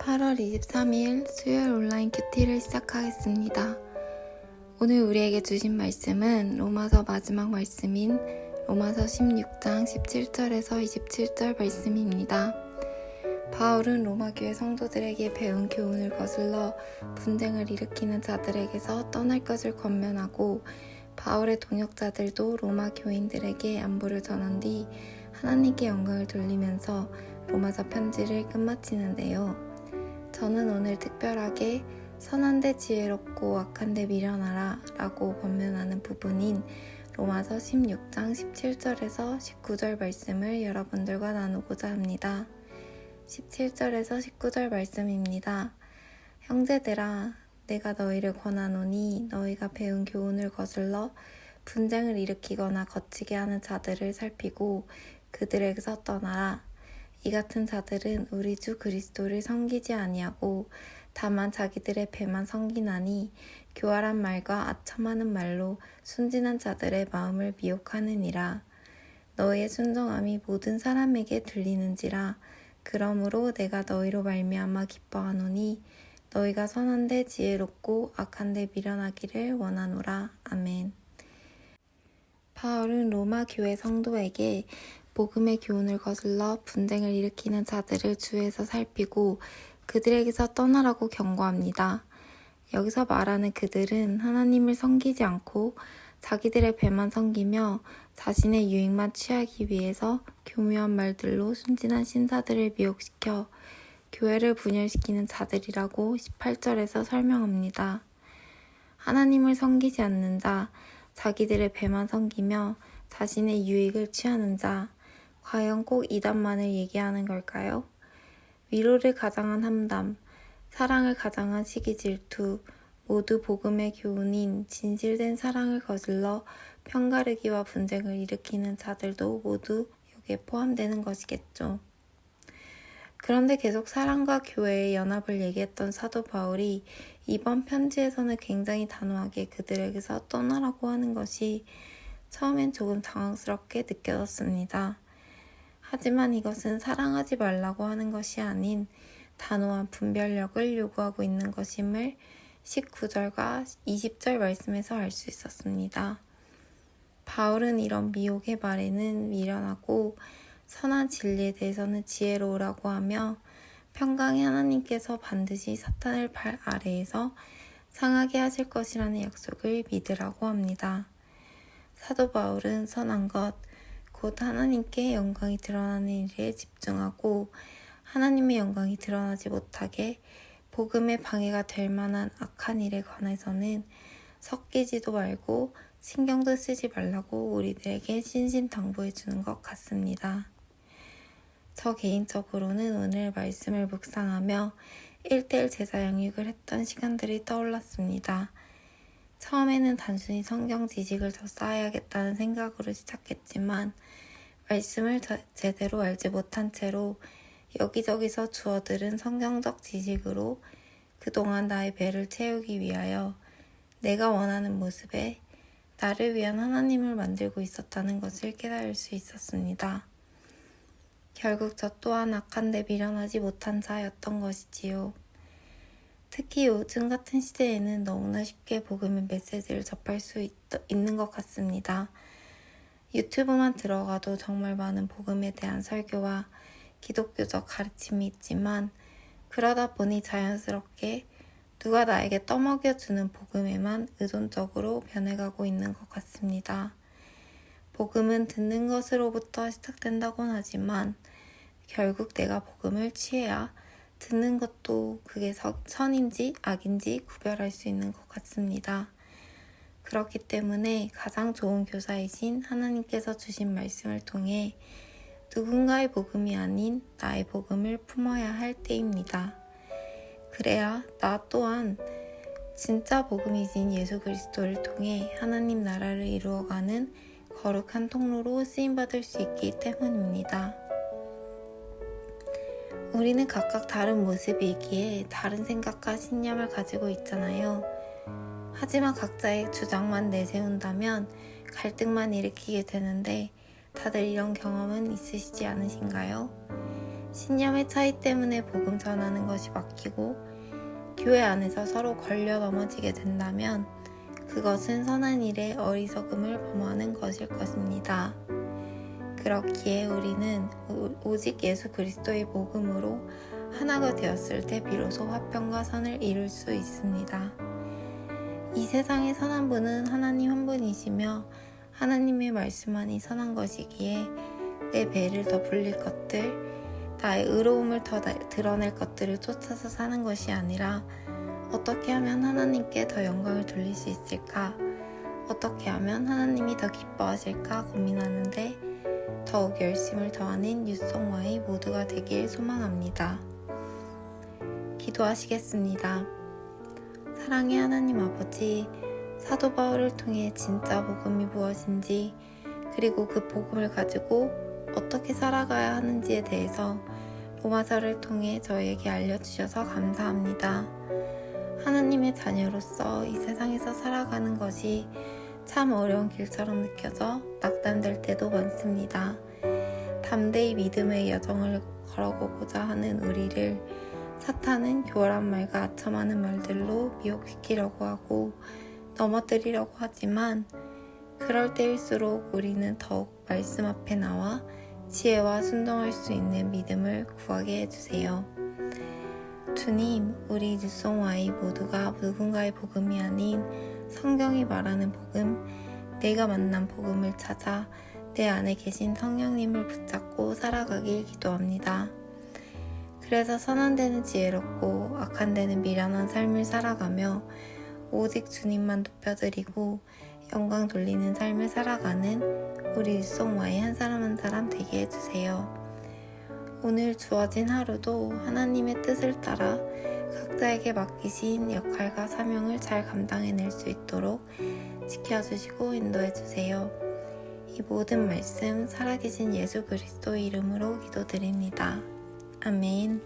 8월 23일 수요일 온라인 큐티를 시작하겠습니다. 오늘 우리에게 주신 말씀은 로마서 마지막 말씀인 로마서 16장 17절에서 27절 말씀입니다. 바울은 로마교회 성도들에게 배운 교훈을 거슬러 분쟁을 일으키는 자들에게서 떠날 것을 권면하고, 바울의 동역자들도 로마 교인들에게 안부를 전한 뒤 하나님께 영광을 돌리면서 로마서 편지를 끝마치는데요. 저는 오늘 특별하게 선한데 지혜롭고 악한데 미련하라 라고 권면하는 부분인 로마서 16장 17절에서 19절 말씀을 여러분들과 나누고자 합니다. 17절에서 19절 말씀입니다. 형제들아, 내가 너희를 권하노니 너희가 배운 교훈을 거슬러 분쟁을 일으키거나 거치게 하는 자들을 살피고 그들에게서 떠나라. 이 같은 자들은 우리 주 그리스도를 섬기지 아니하고 다만 자기들의 배만 섬기나니 교활한 말과 아첨하는 말로 순진한 자들의 마음을 미혹하느니라. 너희의 순종함이 모든 사람에게 들리는지라. 그러므로 내가 너희로 말미암아 기뻐하노니 너희가 선한데 지혜롭고 악한데 미련하기를 원하노라. 아멘. 바울은 로마 교회 성도에게 복음의 교훈을 거슬러 분쟁을 일으키는 자들을 주에서 살피고 그들에게서 떠나라고 경고합니다. 여기서 말하는 그들은 하나님을 섬기지 않고 자기들의 배만 섬기며 자신의 유익만 취하기 위해서 교묘한 말들로 순진한 신사들을 미혹시켜 교회를 분열시키는 자들이라고 18절에서 설명합니다. 하나님을 섬기지 않는 자, 자기들의 배만 섬기며 자신의 유익을 취하는 자, 과연 꼭 이단만을 얘기하는 걸까요? 위로를 가장한 함담, 사랑을 가장한 시기 질투, 모두 복음의 교훈인 진실된 사랑을 거슬러 편가르기와 분쟁을 일으키는 자들도 모두 여기에 포함되는 것이겠죠. 그런데 계속 사랑과 교회의 연합을 얘기했던 사도 바울이 이번 편지에서는 굉장히 단호하게 그들에게서 떠나라고 하는 것이 처음엔 조금 당황스럽게 느껴졌습니다. 하지만 이것은 사랑하지 말라고 하는 것이 아닌 단호한 분별력을 요구하고 있는 것임을 19절과 20절 말씀에서 알 수 있었습니다. 바울은 이런 미혹의 말에는 미련하고 선한 진리에 대해서는 지혜로우라고 하며 평강의 하나님께서 반드시 사탄을 발 아래에서 상하게 하실 것이라는 약속을 믿으라고 합니다. 사도 바울은 선한 것, 곧 하나님께 영광이 드러나는 일에 집중하고 하나님의 영광이 드러나지 못하게 복음의 방해가 될 만한 악한 일에 관해서는 섞이지도 말고 신경도 쓰지 말라고 우리들에게 신신당부해 주는 것 같습니다. 저 개인적으로는 오늘 말씀을 묵상하며 1:1 제자 양육을 했던 시간들이 떠올랐습니다. 처음에는 단순히 성경 지식을 더 쌓아야겠다는 생각으로 시작했지만 말씀을 제대로 알지 못한 채로 여기저기서 주워들은 성경적 지식으로 그동안 나의 배를 채우기 위하여 내가 원하는 모습에 나를 위한 하나님을 만들고 있었다는 것을 깨달을 수 있었습니다. 결국 저 또한 악한데 미련하지 못한 자였던 것이지요. 특히 요즘 같은 시대에는 너무나 쉽게 복음의 메시지를 접할 수 있는 것 같습니다. 유튜브만 들어가도 정말 많은 복음에 대한 설교와 기독교적 가르침이 있지만 그러다 보니 자연스럽게 누가 나에게 떠먹여주는 복음에만 의존적으로 변해가고 있는 것 같습니다. 복음은 듣는 것으로부터 시작된다곤 하지만 결국 내가 복음을 취해야 듣는 것도 그게 선인지 악인지 구별할 수 있는 것 같습니다. 그렇기 때문에 가장 좋은 교사이신 하나님께서 주신 말씀을 통해 누군가의 복음이 아닌 나의 복음을 품어야 할 때입니다. 그래야 나 또한 진짜 복음이신 예수 그리스도를 통해 하나님 나라를 이루어가는 거룩한 통로로 쓰임받을 수 있기 때문입니다. 우리는 각각 다른 모습이기에 다른 생각과 신념을 가지고 있잖아요. 하지만 각자의 주장만 내세운다면 갈등만 일으키게 되는데 다들 이런 경험은 있으시지 않으신가요? 신념의 차이 때문에 복음 전하는 것이 막히고 교회 안에서 서로 걸려 넘어지게 된다면 그것은 선한 일에 어리석음을 범하는 것일 것입니다. 그렇기에 우리는 오직 예수 그리스도의 복음으로 하나가 되었을 때 비로소 화평과 선을 이룰 수 있습니다. 이 세상의 선한 분은 하나님 한 분이시며 하나님의 말씀만이 선한 것이기에 내 배를 더 불릴 것들, 나의 의로움을 더 드러낼 것들을 쫓아서 사는 것이 아니라 어떻게 하면 하나님께 더 영광을 돌릴 수 있을까? 어떻게 하면 하나님이 더 기뻐하실까 고민하는데 더욱 열심을 더하는 유성와의 모두가 되길 소망합니다. 기도하시겠습니다. 사랑의 하나님 아버지, 사도 바울을 통해 진짜 복음이 무엇인지 그리고 그 복음을 가지고 어떻게 살아가야 하는지에 대해서 로마서를 통해 저에게 알려주셔서 감사합니다. 하나님의 자녀로서 이 세상에서 살아가는 것이 참 어려운 길처럼 느껴져 낙담될 때도 많습니다. 담대히 믿음의 여정을 걸어가고자 하는 우리를 사탄은 교활한 말과 아첨하는 말들로 미혹시키려고 하고 넘어뜨리려고 하지만 그럴 때일수록 우리는 더욱 말씀 앞에 나와 지혜와 순종할 수 있는 믿음을 구하게 해주세요. 주님, 우리 뉴송와이 모두가 누군가의 복음이 아닌 성경이 말하는 복음, 내가 만난 복음을 찾아 내 안에 계신 성령님을 붙잡고 살아가길 기도합니다. 그래서 선한 데는 지혜롭고 악한 데는 미련한 삶을 살아가며 오직 주님만 높여드리고 영광 돌리는 삶을 살아가는 우리 뉴송와이 한 사람 한 사람 되게 해주세요. 오늘 주어진 하루도 하나님의 뜻을 따라 각자에게 맡기신 역할과 사명을 잘 감당해낼 수 있도록 지켜주시고 인도해주세요. 이 모든 말씀 살아계신 예수 그리스도 이름으로 기도드립니다. 아멘.